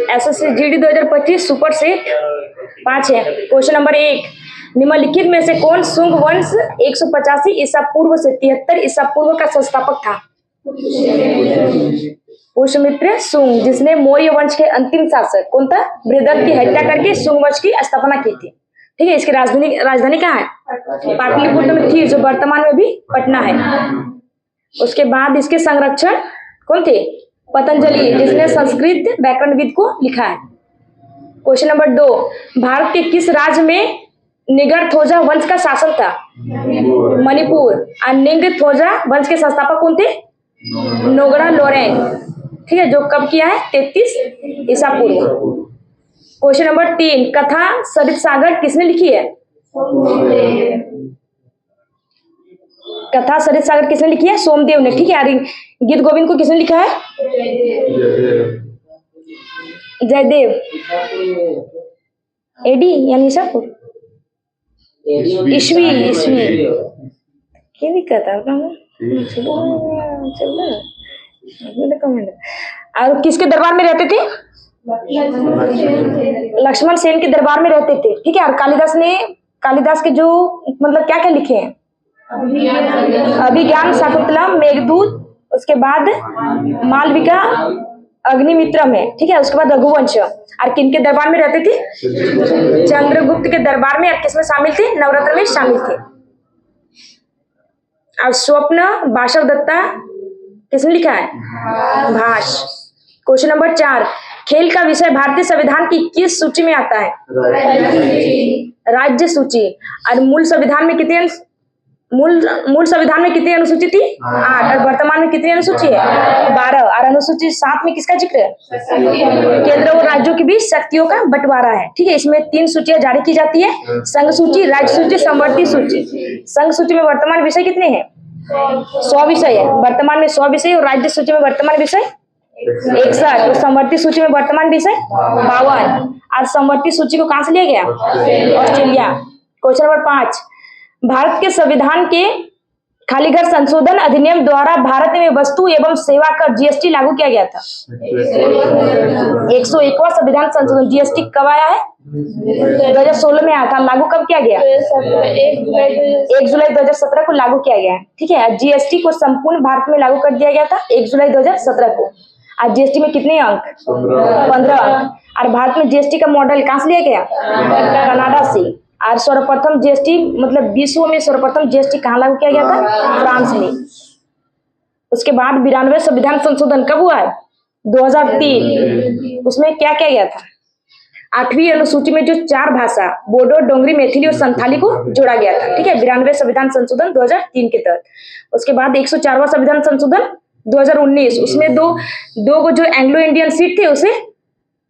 SSC GD 2025 super set 5 है। Question number 1, निम्नलिखित में से कौन शुंग वंश 185 ईसा पूर्व से 73 ईसा पूर्व का संस्थापक था? पुष्यमित्र शुंग, जिसने मौर्य वंश के अंतिम शासक कौन था? बृहदत्त की हत्या करके शुंग वंश की स्थापना की थी। ठीक है, इसकी राजधानी कहाँ है? पाटलिपुत्र में थी, जो वर्तमान में भी पटना है। उसके बाद इसके संरक्षण कौन थे? पतंजलि, जिसने संस्कृत व्याकरणविद को लिखा है। क्वेश्चन नंबर 2, भारत के किस राज्य में निगरथोजा वंश का शासन था? मणिपुर। और निंगथोजा वंश के संस्थापक कौन थे? नोगरा लोरेन। ठीक है, जो कब किया है? 33 ईसा पूर्व। क्वेश्चन नंबर 3, कथा सरित सागर किसने लिखी है? कथा सरित सागर किसने लिखी है? सोमदेव ने। ठीक है, और गीत गोविंद को किसने लिखा है? जयदेव। एडी यानी सब ईस्वी क्या दिक्कत है? और किसके दरबार में रहते थे? लक्ष्मण सेन के दरबार में रहते थे। ठीक है, और कालिदास के जो मतलब क्या क्या लिखे हैं? अभिज्ञान शाकुंतलम, मेघदूत, उसके बाद मालविका, अग्निमित्रम है। ठीक है, उसके बाद रघुवंश। और किनके दरबार में रहते थे? चंद्रगुप्त के दरबार में। और किसमें शामिल थे? नवरत्न में शामिल थे। और स्वप्न बाशव दत्ता किसने लिखा है? भाष। क्वेश्चन नंबर 4, खेल का विषय भारतीय संविधान की किस सूची में आता है? राज्य सूची। और मूल संविधान में कितने अनुसूची थी? 8। और वर्तमान में कितनी अनुसूची है? 12। और अनुसूची 7 में किसका जिक्र है? केंद्र और राज्यों के बीच शक्तियों का बंटवारा है। ठीक है, इसमें 3 सूचियां जारी की जाती है: संघ सूची, राज्य सूची, समवर्ती सूची। संघ सूची में वर्तमान विषय कितने हैं? 100 विषय है वर्तमान में, 100 विषय। और राज्य सूची में वर्तमान विषय 61। और समवर्ती सूची में वर्तमान विषय 52। और समवर्ती सूची को कहां से लिया गया? ऑस्ट्रेलिया। क्वेश्चन नंबर 5, भारत के संविधान के खाली घर संशोधन अधिनियम द्वारा भारत में वस्तु एवं सेवा कर जीएसटी लागू किया गया था। 101वां संविधान संशोधन। जीएसटी कब आया है? 2016 में आया था। लागू कब किया गया? 1 जुलाई 2017 को लागू किया गया है। ठीक है, जीएसटी को संपूर्ण भारत में लागू कर दिया गया था 1 जुलाई 2017 को। आज जीएसटी में कितने अंक? 15 अंक। और भारत में जीएसटी का मॉडल कहां से लिया गया? कनाडा से। और सर्वप्रथम जीएसटी मतलब विश्व में सर्वप्रथम जीएसटी कहाँ लागू किया गया था? फ्रांस में। उसके बाद 92 संविधान संशोधन कब हुआ है? 2003। उसमें क्या किया गया था? 8वीं अनुसूची में जो 4 भाषा बोडो, डोंगरी, मैथिली और संथाली को जोड़ा गया था। ठीक है, 92 संविधान संशोधन 2003 के तहत। उसके बाद 104वां संविधान संशोधन 2019। उसमें दो जो एंग्लो इंडियन सीट थे उसे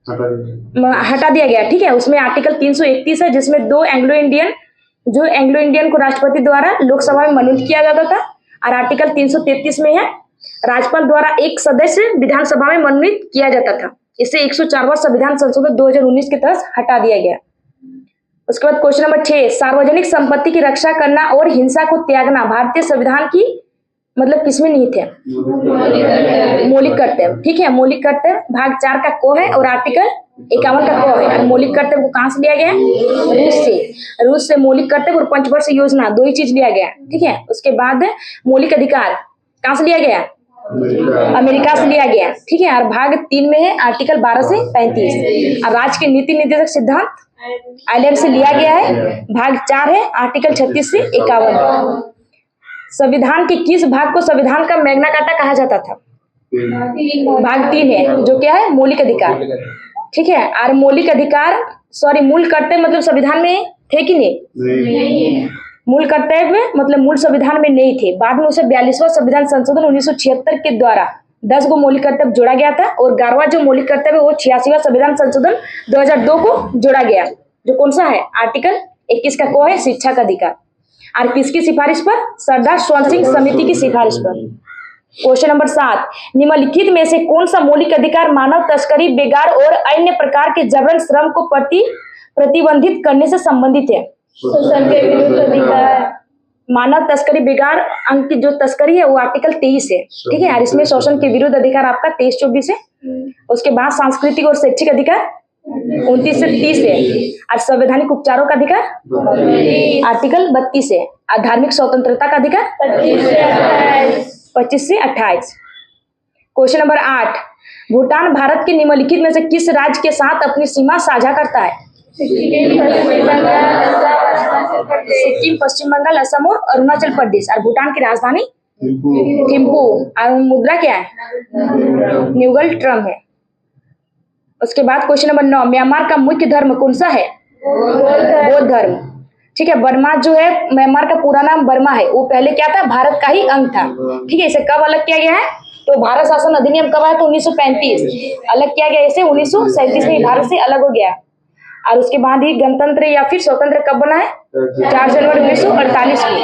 हटा दिया गया। ठीक है, उसमें आर्टिकल 331 है, जिसमें 2 एंग्लो इंडियन को राष्ट्रपति द्वारा लोकसभा में मनोनीत किया जाता था। और आर्टिकल 333 में है, राज्यपाल द्वारा 1 सदस्य विधानसभा में मनोनीत किया जाता था। इसे 104वां संविधान संशोधन 2019 के तहत हटा दिया गया। उसके बाद क्वेश्चन नंबर 6, सार्वजनिक संपत्ति की रक्षा करना और हिंसा को त्यागना भारतीय संविधान की मतलब किसमें निहित है? मौलिक कर्तव्य। ठीक है, मौलिक कर्तव्य भाग 4 का क है और आर्टिकल 51 का क है। और मौलिक कर्तव्य को कहां से लिया गया? रूस से मौलिक कर्तव्य और पंचवर्षीय योजना 2 ही चीज लिया गया। ठीक है, उसके बाद मौलिक अधिकार कहां से लिया गया? अमेरिका से लिया गया। ठीक है, और भाग 3 में है आर्टिकल 12 से 35। और राज्य के नीति निर्देशक सिद्धांत आयरलैंड से लिया गया है। भाग 4 है आर्टिकल 36 से 51। संविधान के किस भाग को संविधान का मैग्ना कार्टा कहा जाता था? भाग 3 है, जो क्या है? मौलिक अधिकार। ठीक है, और मौलिक अधिकार मूल कर्तव्य मतलब संविधान में थे कि नहीं? मूल कर्तव्य मतलब मूल संविधान में नहीं थे। बाद में उसे 42वां संविधान संशोधन 1976 के द्वारा 10 गो मौलिक कर्तव्य जोड़ा गया था। और 11वां जो मौलिक कर्तव्य वो 86वां संविधान संशोधन 2002 को जोड़ा गया, जो कौन सा है? आर्टिकल 21 का क है, शिक्षा का अधिकार। और किसकी सिफारिश पर? सरदार स्वर्ण सिंह समिति की सिफारिश पर। क्वेश्चन नंबर 7, निम्नलिखित में से कौन सा मौलिक अधिकार मानव तस्करी, बेगार और अन्य प्रकार के जबरन श्रम को प्रतिबंधित करने से संबंधित है? शोषण के विरुद्ध अधिकार। मानव तस्करी बिगाड़ अंक की जो तस्करी है वो आर्टिकल 23 है, ठीक है। और इसमें शोषण के विरुद्ध अधिकार आपका 23-24 है। उसके बाद सांस्कृतिक और शैक्षिक अधिकार 29 से 30 है। और संवैधानिक उपचारों का अधिकार आर्टिकल 32 है। और धार्मिक स्वतंत्रता का अधिकार 25 से 28। क्वेश्चन नंबर 8, भूटान भारत के निम्नलिखित में से किस राज्य के साथ अपनी सीमा साझा करता है? सिक्किम, पश्चिम बंगाल, असम और अरुणाचल प्रदेश। और भूटान की राजधानी थिम्पू। और मुद्रा क्या है? न्यूगल ट्रम है। उसके बाद क्वेश्चन नंबर 9, म्यांमार का मुख्य धर्म कौन सा है? बौद्ध धर्म, ठीक है। बर्मा जो है, म्यांमार का पूरा नाम बर्मा है, वो पहले क्या था? भारत का ही अंग था, ठीक है। इसे कब अलग किया गया है? तो भारत शासन अधिनियम कब आया? तो 1935। अलग किया गया इसे 1937 में, भारत से अलग हो गया। और उसके बाद ही गणतंत्र या फिर स्वतंत्र कब बना है? 4 जनवरी 1948 को।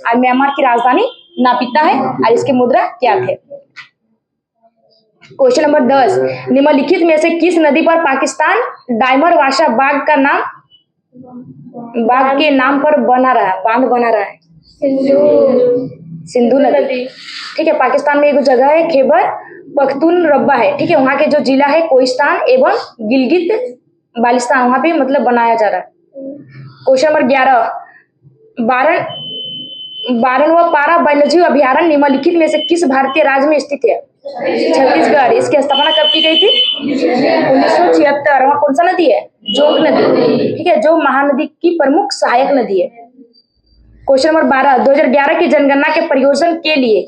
और म्यांमार की राजधानी नापिता है। और इसकी मुद्रा क्या थे? क्वेश्चन नंबर 10, निम्नलिखित में से किस नदी पर पाकिस्तान डायमर वाशा बाग के नाम पर बांध बना रहा है? सिंधु नदी, ठीक है। पाकिस्तान में एक जगह है खैबर पख्तूनख्वा है, ठीक है। वहां के जो जिला है कोहिस्तान एवं गिलगित बाल्टिस्तान, वहां पे मतलब बनाया जा रहा है। क्वेश्चन नंबर 11, 12वां पारा वन्यजीव अभ्यारण्य निम्नलिखित में से किस भारतीय राज्य में स्थित है? छत्तीसगढ़। इसकी स्थापना कब की गई थी? 1976। वहां कौन सा नदी है? जोग नदी, ठीक है, जो महानदी की प्रमुख सहायक नदी है। क्वेश्चन नंबर 12, 2011 की जनगणना के प्रयोजन के लिए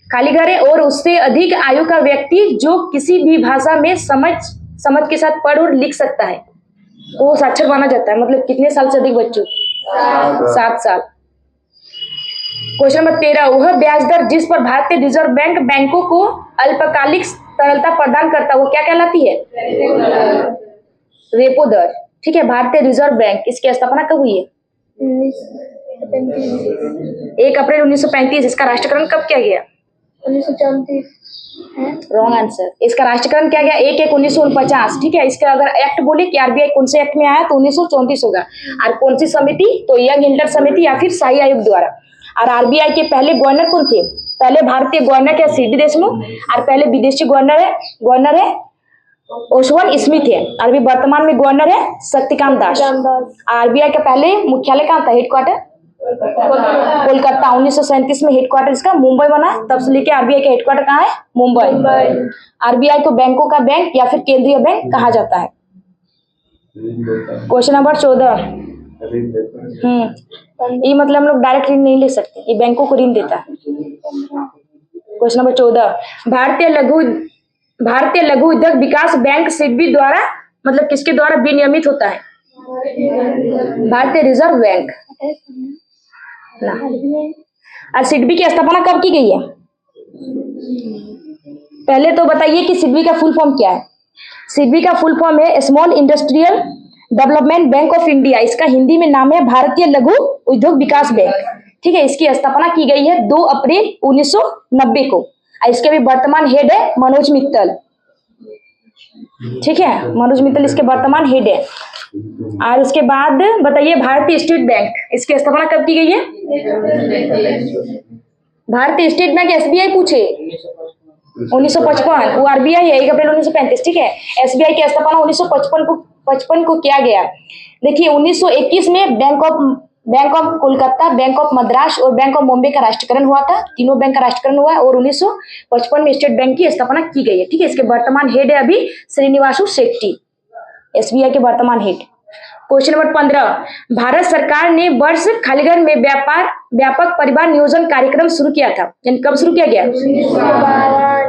खाली घर है और उससे अधिक आयु का व्यक्ति जो किसी भी भाषा में समझ के साथ पढ़ और लिख सकता है वो साक्षर माना जाता है। मतलब कितने साल से अधिक बच्चों? 7 साल। क्वेश्चन नंबर 13, वह ब्याज दर जिस पर भारतीय रिजर्व बैंक बैंकों को अल्पकालिक तरलता प्रदान करता है वो क्या कहलाती है? रेपो दर, ठीक है। भारतीय रिजर्व बैंक, इसकी स्थापना कब हुई है? 1 अप्रैल 1935। इसका राष्ट्रीयकरण कब किया गया? 1934। Wrong answer. इसका राष्ट्रीयकरण क्या गया? 1/1/1949, ठीक है। इसका अगर एक्ट बोले कि आरबीआई कौन से एक्ट में आया तो 1934 होगा। और कौन सी समिति? तो यंग इंटर समिति या फिर शाही आयोग द्वारा। और आरबीआई के पहले गवर्नर कौन थे? पहले भारतीय गवर्नर क्या? सीडी देशमुख। और पहले विदेशी गवर्नर है ओसवाल स्मिथ है। अभी वर्तमान में गवर्नर है शक्तिकांत दास। आरबीआई का पहले मुख्यालय कहाँ था? हेडक्वार्टर कोलकाता। 1937 में हेडक्वार्टर इसका मुंबई बना, तब से लेके आरबीआई का हेडक्वार्टर कहाँ है? मुंबई। आरबीआई को बैंकों का बैंक या फिर केंद्रीय बैंक कहा जाता है। क्वेश्चन नंबर 14, ये मतलब हम लोग डायरेक्ट ऋण नहीं ले सकते, ये बैंकों को ऋण देता है। क्वेश्चन नंबर 14, भारतीय लघु उद्योग विकास बैंक सिडबी द्वारा मतलब किसके द्वारा विनियमित होता है? भारतीय रिजर्व बैंक ना। और सिडबी की स्थापना कब की गई है? पहले तो बताइए कि सिडबी का फुल फॉर्म क्या है? सिडबी का फुल फॉर्म है small industrial development bank of India. इसका हिंदी में नाम है भारतीय लघु उद्योग विकास बैंक, ठीक है। इसकी स्थापना की गई है 2 अप्रैल 1990 को। इसके भी वर्तमान हेड है मनोज मित्तल, ठीक है। मनोज मित्तल इसके वर्तमान हेड है। और उसके बाद बताइए भारतीय स्टेट बैंक, इसकी स्थापना कब की गई है? भारतीय स्टेट बैंक एसबीआई पूछे 1955, वो आरबीआई है 1 अप्रैल 1935, ठीक है। एसबीआई की स्थापना 1955 को किया गया। देखिए 1921 में bank of Kolkata, bank of Madras और बैंक ऑफ बॉम्बे का राष्ट्रीयकरण हुआ था। तीनों बैंक का राष्ट्रीयकरण हुआ है और 1955 में स्टेट बैंक की स्थापना की गई है, ठीक है। इसके वर्तमान हेड है अभी श्रीनिवासु शेट्टी, एसबीआई के वर्तमान हेड। क्वेश्चन नंबर 15, भारत सरकार ने वर्ष खालीघर में व्यापक परिवार नियोजन कार्यक्रम शुरू किया था। यानी कब शुरू किया गया?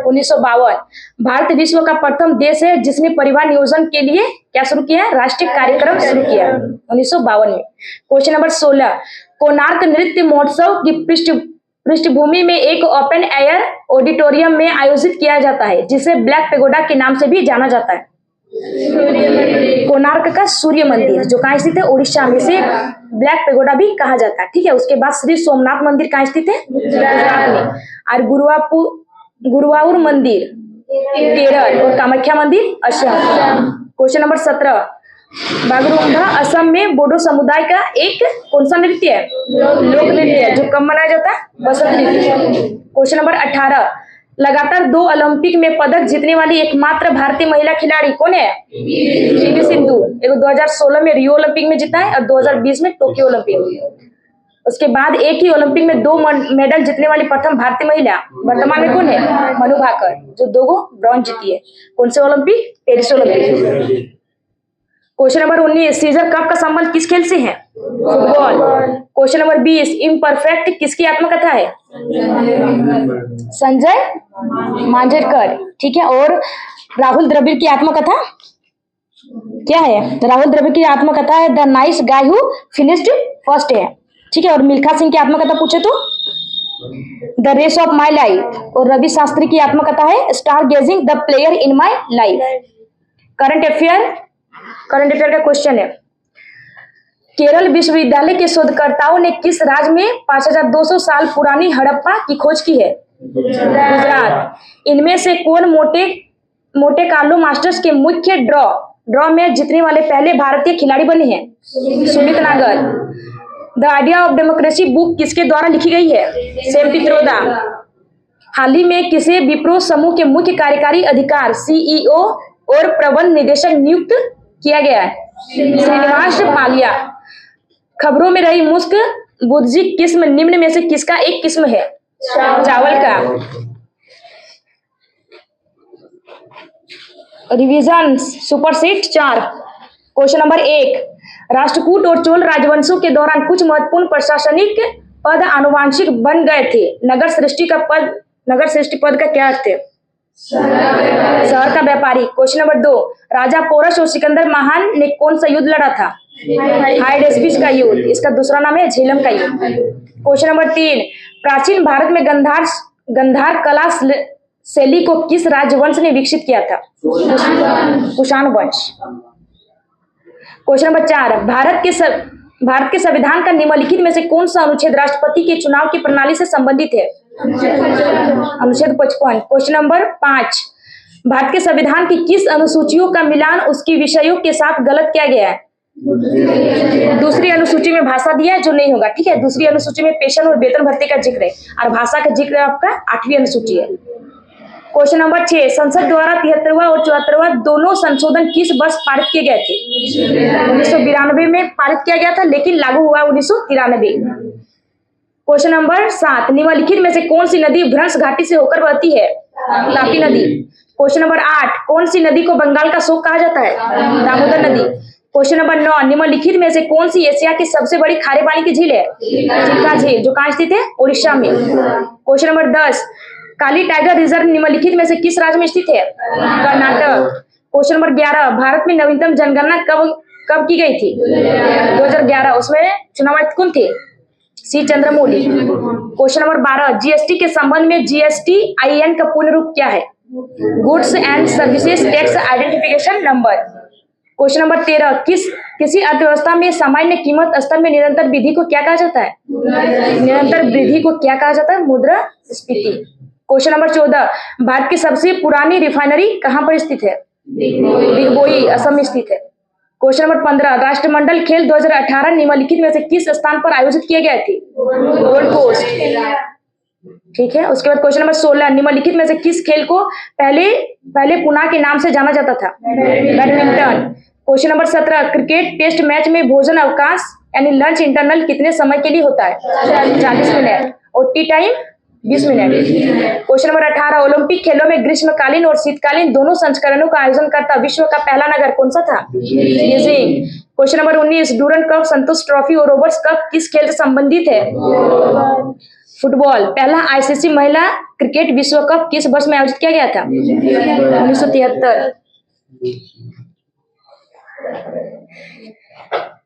1952। भारत विश्व का प्रथम देश है जिसने परिवार नियोजन के लिए क्या शुरू किया? राष्ट्रीय कार्यक्रम शुरू किया 1952 में। क्वेश्चन नंबर 16, कोणार्क नृत्य महोत्सव की पृष्ठभूमि में एक ओपन एयर ऑडिटोरियम में आयोजित किया जाता है जिसे ब्लैक पेगोडा के नाम से भी जाना जाता है। कोणार्क का सूर्य मंदिर जो कहाँ स्थित है? उड़ीसा में, से ब्लैक पेगोडा भी कहा जाता है, ठीक है। उसके बाद श्री सोमनाथ मंदिर कहाँ स्थित है? गुजरात में। और गुरुवायूर मंदिर केरल और कामाख्या मंदिर असम। क्वेश्चन नंबर 17, बागरुम्भा असम में बोडो समुदाय का एक कौन सा नृत्य है? लोक नृत्य है, जो कब मनाया जाता है? बसंत ऋतु। क्वेश्चन नंबर 18, लगातार 2 ओलंपिक में पदक जीतने वाली एकमात्र भारतीय महिला खिलाड़ी कौन है? पीवी सिंधु। एक 2016 में रियो ओलंपिक में जीता है और 2020 में टोक्यो ओलंपिक में। उसके बाद एक ही ओलंपिक में 2 मेडल जीतने वाली प्रथम भारतीय महिला वर्तमान में कौन है? मनु भाकर, जो 2 ब्रॉन्ज जीती है। कौन से Olympic? Paris Olympic. Question number 19, Caesar cup का संबंध किस खेल से है? फुटबॉल। क्वेश्चन नंबर 20, इम्परफेक्ट किसकी आत्मकथा है? संजय मांजरेकर। ठीक है, और राहुल द्रविड़ की आत्मकथा क्या है? राहुल द्रविड़ की आत्मकथा है the nice guy who finished first है। ठीक है, और मिल्खा सिंह की आत्मकथा पूछे तो the race of my life, और रवि शास्त्री की आत्मकथा है star gazing the player in my life. Current affair का क्वेश्चन है, केरल विश्वविद्यालय के शोधकर्ताओं ने किस राज्य में 5200 साल पुरानी हड़प्पा की खोज की है? गुजरात। इनमें से कौन मोटे कार्लो मास्टर्स के मुख्य ड्रॉ में जीतने वाले पहले भारतीय खिलाड़ी बने हैं? Sumit Nagal. The idea of democracy book किसके द्वारा लिखी गई है? सैम पित्रोदा। हाल ही में किसे विप्रो समूह के मुख्य कार्यकारी अधिकारी सीईओ और प्रबंध निदेशक नियुक्त किया गया है? श्रीनिवास पालिया। खबरों में रही मुस्क बुद्जी किस्म निम्न में से किसका एक किस्म है? चावल का। Revision superset 4। Question number 1, Rashtrakuta और चोल राजवंशों के दौरान कुछ महत्वपूर्ण प्रशासनिक पद आनुवंशिक बन गए थे। नगर सृष्टि पद का क्या अर्थ है? शहर का व्यापारी। क्वेश्चन नंबर 2, राजा पोरस और सिकंदर महान ने कौन सा युद्ध लड़ा था? हाइडेस्पिस का युद्ध। इसका दूसरा नाम है झेलम का युद्ध। क्वेश्चन नंबर 3, प्राचीन भारत में गंधार कला शैली को किस राजवंश ने विकसित किया था? कुषाण वंश। क्वेश्चन नंबर 4, भारत के संविधान का निम्नलिखित में से कौन सा अनुच्छेद राष्ट्रपति के चुनाव की प्रणाली से संबंधित है? अनुच्छेद 55। क्वेश्चन नंबर 5, भारत के संविधान की किस अनुसूचियों का मिलान उसकी विषयों के साथ गलत किया गया है? दूसरी अनुसूची में भाषा दिया है, जो नहीं होगा। ठीक है, दूसरी अनुसूची में पेंशन और वेतन भत्ते का जिक्र है और भाषा का जिक्र आपका 8वीं अनुसूची है। क्वेश्चन नंबर 6, संसद द्वारा 73वां और 74वां दोनों संशोधन किस वर्ष पारित किए गए थे? 1992 में पारित किया गया था, लेकिन लागू हुआ 1993। क्वेश्चन नंबर 7, निम्नलिखित में से कौन सी नदी भ्रंश घाटी से होकर बहती है? तापी नदी। क्वेश्चन नंबर 8, कौन सी नदी को बंगाल का शोक कहा जाता है? दामोदर नदी। क्वेश्चन नंबर 9, निम्नलिखित में से कौन सी एशिया की सबसे बड़ी खारे पानी की झील है? चिल्का झील, जो कहाँ स्थित है? उड़ीसा में। क्वेश्चन नंबर 10, काली टाइगर रिजर्व निम्नलिखित में से किस राज्य में स्थित है? कर्नाटक। क्वेश्चन नंबर 11, भारत में नवीनतम जनगणना कब की गई थी? 2011। उसमें चुनाव आयुक्त कौन थे? सी चंद्रमौली। क्वेश्चन नंबर 12, जीएसटी के संबंध में GSTIN का पूर्ण रूप क्या है? Goods and services tax identification number. Question number 13, किसी अर्थव्यवस्था में सामान्य कीमत स्तर में निरंतर वृद्धि को क्या कहा जाता है? निरंतर वृद्धि को क्या कहा जाता है? मुद्रास्फीति। क्वेश्चन नंबर 14, भारत की सबसे पुरानी रिफाइनरी कहाँ पर स्थित है? बिगबोई, असम में स्थित है। क्वेश्चन नंबर 15, राष्ट्रमंडल खेल 2018 निम्नलिखित में से किस स्थान पर आयोजित किए गए थे? Gold Coast. ठीक है, उसके बाद क्वेश्चन नंबर 16, निम्नलिखित में से किस खेल को पहले पुना के नाम से जाना जाता था? Badminton. Question number 17, cricket test match में भोजन अवकाश यानी लंच इंटरवल कितने समय के लिए होता है? 40 मिनट, और T time 20 minute. Question number 18, Olympic खेलों में ग्रीष्मकालीन और शीतकालीन दोनों संस्करणों का आयोजन करता विश्व का पहला नगर कौन सा था? Beijing. Question number 19, Durand Cup, Santosh trophy और रोबर्ट्स कप किस खेल से संबंधित है? फुटबॉल। पहला ICC महिला क्रिकेट विश्व कप किस वर्ष में आयोजित किया गया था? 1973।